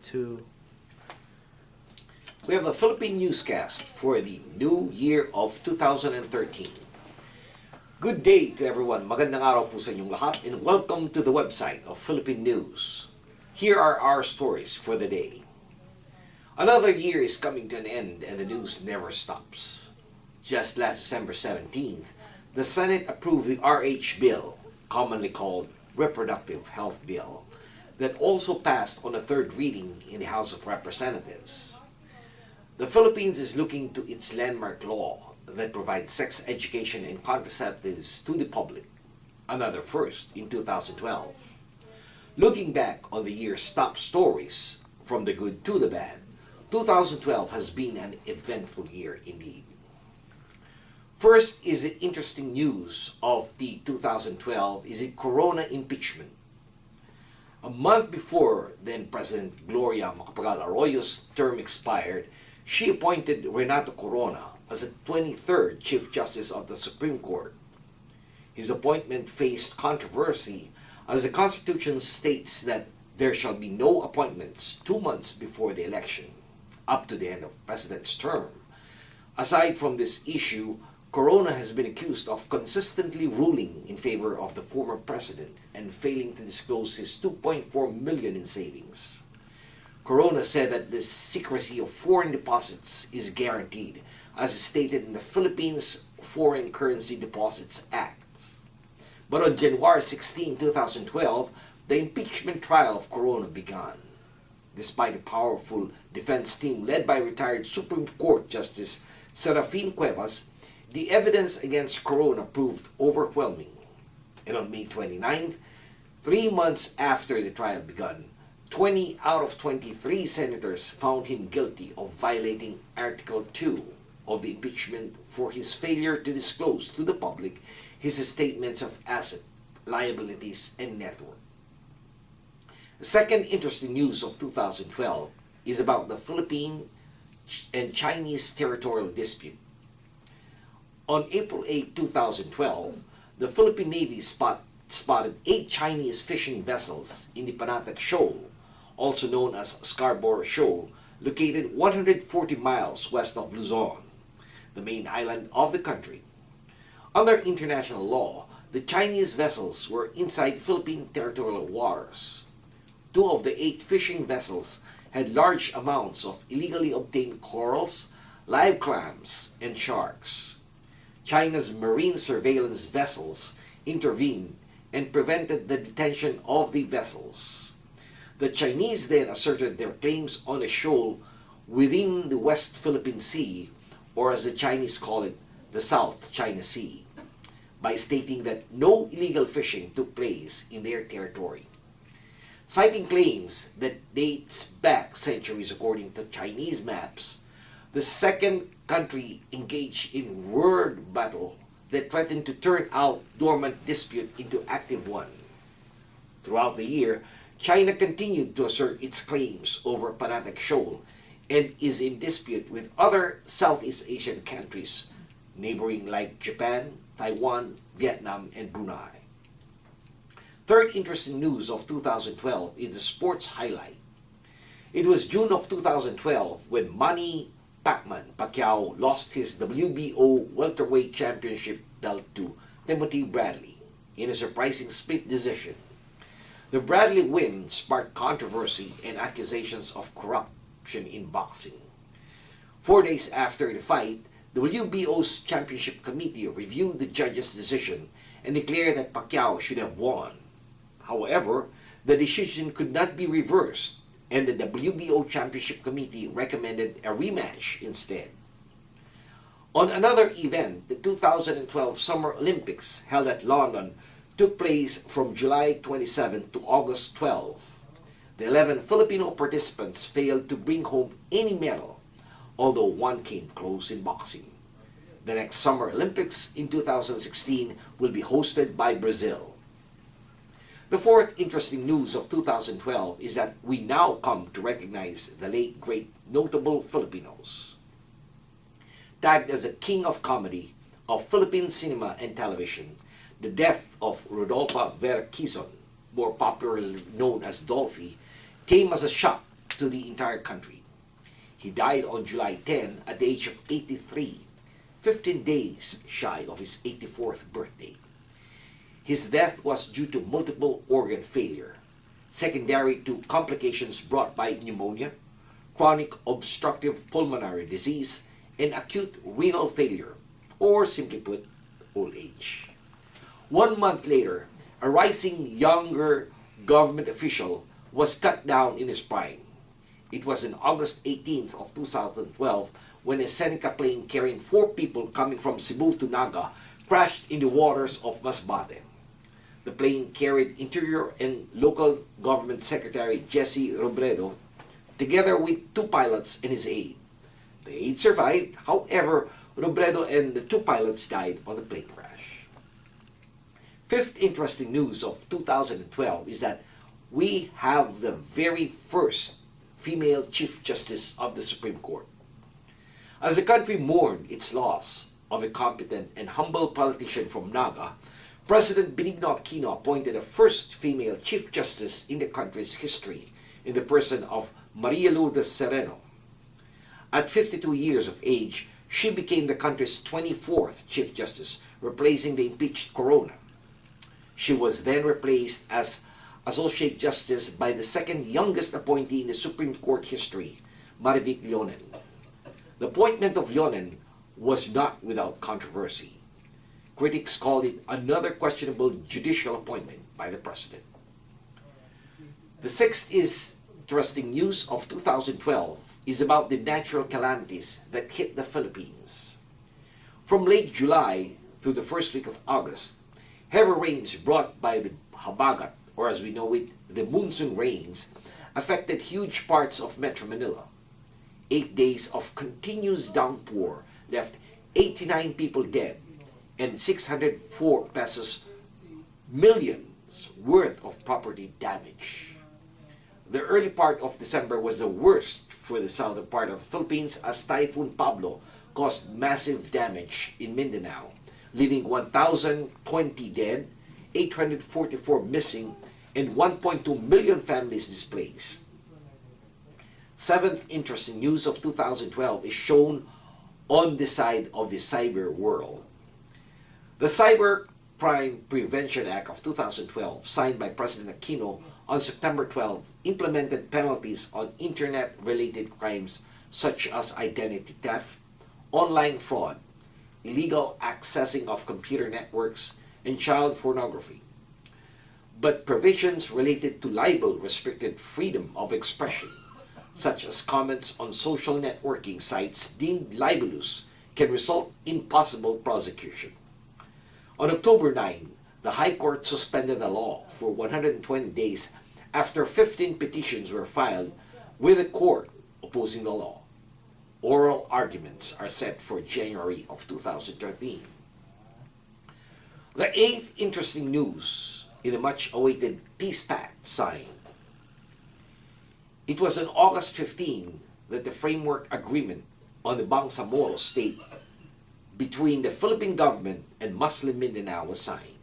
2. We have a Philippine newscast for the new year of 2013. Good day to everyone. Magandang araw po sa inyong lahat and welcome to the website of Philippine News. Here are our stories for the day. Another year is coming to an end and the news never stops. Just last December 17th, the Senate approved the RH bill, commonly called Reproductive Health Bill, that also passed on a third reading in the House of Representatives. The Philippines is looking to its landmark law that provides sex education and contraceptives to the public, another first in 2012. Looking back on the year's top stories, from the good to the bad, 2012 has been an eventful year indeed. First is the interesting news of the 2012 is the Corona impeachment. A month before then President Gloria Macapagal Arroyo's term expired, she appointed Renato Corona as the 23rd Chief Justice of the Supreme Court. His appointment faced controversy as the Constitution states that there shall be no appointments 2 months before the election, up to the end of President's term. Aside from this issue, Corona has been accused of consistently ruling in favor of the former president and failing to disclose his 2.4 million in savings. Corona said that the secrecy of foreign deposits is guaranteed, as stated in the Philippines Foreign Currency Deposits Act. But on January 16, 2012, the impeachment trial of Corona began. Despite a powerful defense team led by retired Supreme Court Justice Serafin Cuevas, the evidence against Corona proved overwhelming. And on May 29, 3 months after the trial began, 20 out of 23 senators found him guilty of violating Article 2 of the impeachment for his failure to disclose to the public his statements of asset, liabilities, and net worth. The second interesting news of 2012 is about the Philippine and Chinese territorial dispute. On April 8, 2012, the Philippine Navy spotted 8 Chinese fishing vessels in the Panatag Shoal, also known as Scarborough Shoal, located 140 miles west of Luzon, the main island of the country. Under international law, the Chinese vessels were inside Philippine territorial waters. 2 of the 8 fishing vessels had large amounts of illegally obtained corals, live clams, and sharks. China's marine surveillance vessels intervened and prevented the detention of the vessels. The Chinese then asserted their claims on a shoal within the West Philippine Sea, or as the Chinese call it, the South China Sea, by stating that no illegal fishing took place in their territory. Citing claims that dates back centuries according to Chinese maps, the second country engaged in word battle that threatened to turn out dormant dispute into active one. Throughout the year, China continued to assert its claims over Panatag Shoal and is in dispute with other Southeast Asian countries neighboring like Japan, Taiwan, Vietnam, and Brunei. Third interesting news of 2012 is the sports highlight. It was June of 2012 when Manny Pacquiao lost his WBO welterweight championship belt to Timothy Bradley in a surprising split decision. The Bradley win sparked controversy and accusations of corruption in boxing. 4 days after the fight, the WBO's championship committee reviewed the judge's decision and declared that Pacquiao should have won. However, the decision could not be reversed, and the WBO championship committee recommended a rematch instead. On another event, the 2012 Summer Olympics held at London took place from July 27 to August 12. The 11 Filipino participants failed to bring home any medal, although one came close in boxing. The next Summer Olympics in 2016 will be hosted by Brazil. The fourth interesting news of 2012 is that we now come to recognize the late great notable Filipinos. Tagged as the king of comedy of Philippine cinema and television, the death of Rodolfo Vera Quezon, more popularly known as Dolphy, came as a shock to to the entire country. He died on July 10 at the age of 83, 15 days shy of his 84th birthday. His death was due to multiple organ failure, secondary to complications brought by pneumonia, chronic obstructive pulmonary disease, and acute renal failure, or simply put, old age. 1 month later, a rising younger government official was cut down in his prime. It was on August 18th of 2012 when a Seneca plane carrying 4 people coming from Cebu to Naga crashed in the waters of Masbate. The plane carried Interior and Local Government Secretary Jesse Robredo, together with 2 pilots and his aide. The aide survived, however, Robredo and the 2 pilots died on the plane crash. Fifth interesting news of 2012 is that we have the very first female Chief Justice of the Supreme Court. As the country mourned its loss of a competent and humble politician from Naga, President Benigno Aquino appointed the first female Chief Justice in the country's history in the person of Maria Lourdes Sereno. At 52 years of age, she became the country's 24th Chief Justice, replacing the impeached Corona. She was then replaced as Associate Justice by the second youngest appointee in the Supreme Court history, Marivic Leonen. The appointment of Leonen was not without controversy. Critics called it another questionable judicial appointment by the President. The sixth interesting news of 2012 is about the natural calamities that hit the Philippines. From late July through the first week of August, heavy rains brought by the Habagat, or as we know it, the monsoon rains, affected huge parts of Metro Manila. 8 days of continuous downpour left 89 people dead and 604 pesos millions worth of property damage. The early part of December was the worst for the southern part of the Philippines as Typhoon Pablo caused massive damage in Mindanao, leaving 1,020 dead, 844 missing, and 1.2 million families displaced. Seventh interesting news of 2012 is shown on the side of the cyber world. The Cyber Crime Prevention Act of 2012, signed by President Aquino on September 12, implemented penalties on internet-related crimes such as identity theft, online fraud, illegal accessing of computer networks, and child pornography. But provisions related to libel restricted freedom of expression, such as comments on social networking sites deemed libelous, can result in possible prosecution. On October 9, the High Court suspended the law for 120 days after 15 petitions were filed with the court opposing the law. Oral arguments are set for January of 2013. The eighth interesting news in the much-awaited peace pact signed. It was on August 15 that the framework agreement on the Bangsamoro state between the Philippine government and Muslim Mindanao was signed.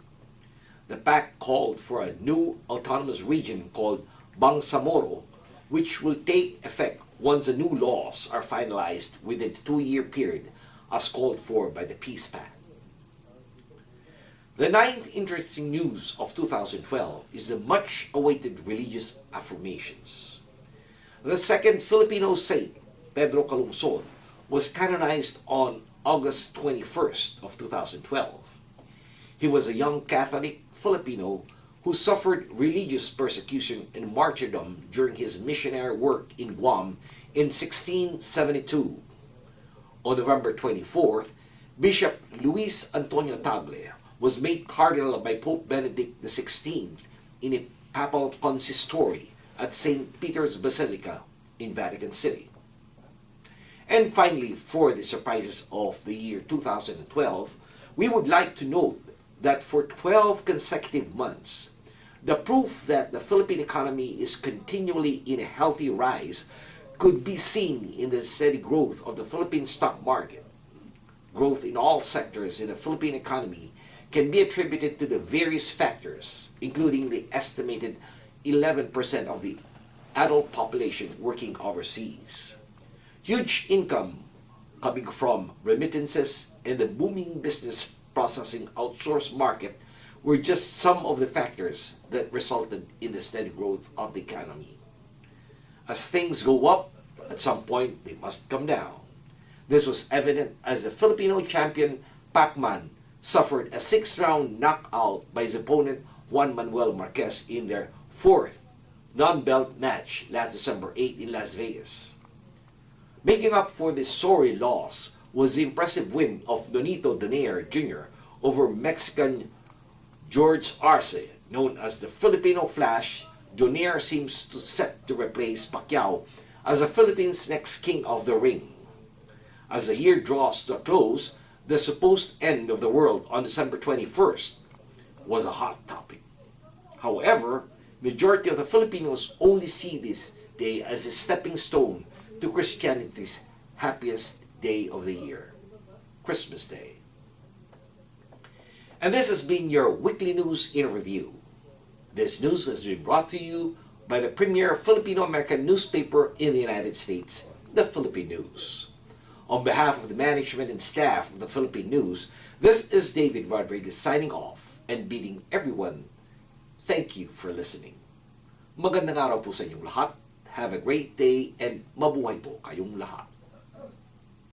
The pact called for a new autonomous region called Bangsamoro, which will take effect once the new laws are finalized within the 2-year period as called for by the peace pact. The ninth interesting news of 2012 is the much-awaited religious affirmations. The second Filipino saint, Pedro Calungsod, was canonized on August 21st of 2012. He was a young Catholic Filipino who suffered religious persecution and martyrdom during his missionary work in Guam in 1672. On November 24th, Bishop Luis Antonio Tagle was made cardinal by Pope Benedict XVI in a papal consistory at St. Peter's Basilica in Vatican City. And finally, for the surprises of the year 2012, we would like to note that for 12 consecutive months, the proof that the Philippine economy is continually in a healthy rise could be seen in the steady growth of the Philippine stock market. Growth in all sectors in the Philippine economy can be attributed to the various factors, including the estimated 11% of the adult population working overseas. Huge income coming from remittances and the booming business processing outsource market were just some of the factors that resulted in the steady growth of the economy. As things go up, at some point they must come down. This was evident as the Filipino champion Pacman suffered a sixth-round knockout by his opponent Juan Manuel Marquez in their fourth non-belt match last December 8 in Las Vegas. Making up for this sorry loss was the impressive win of Nonito Donaire Jr. over Mexican George Arce, known as the Filipino Flash. Donaire seems to set to replace Pacquiao as the Philippines' next king of the ring. As the year draws to a close, the supposed end of the world on December 21st was a hot topic. However, majority of the Filipinos only see this day as a stepping stone to Christianity's happiest day of the year, Christmas Day. And this has been your weekly news in review. This news has been brought to you by the premier Filipino-American newspaper in the United States, the Philippine News. On behalf of the management and staff of the Philippine News, this is David Rodriguez signing off and bidding everyone thank you for listening. Magandang araw po sa inyong lahat. Have a great day and mabuhay po kayong lahat.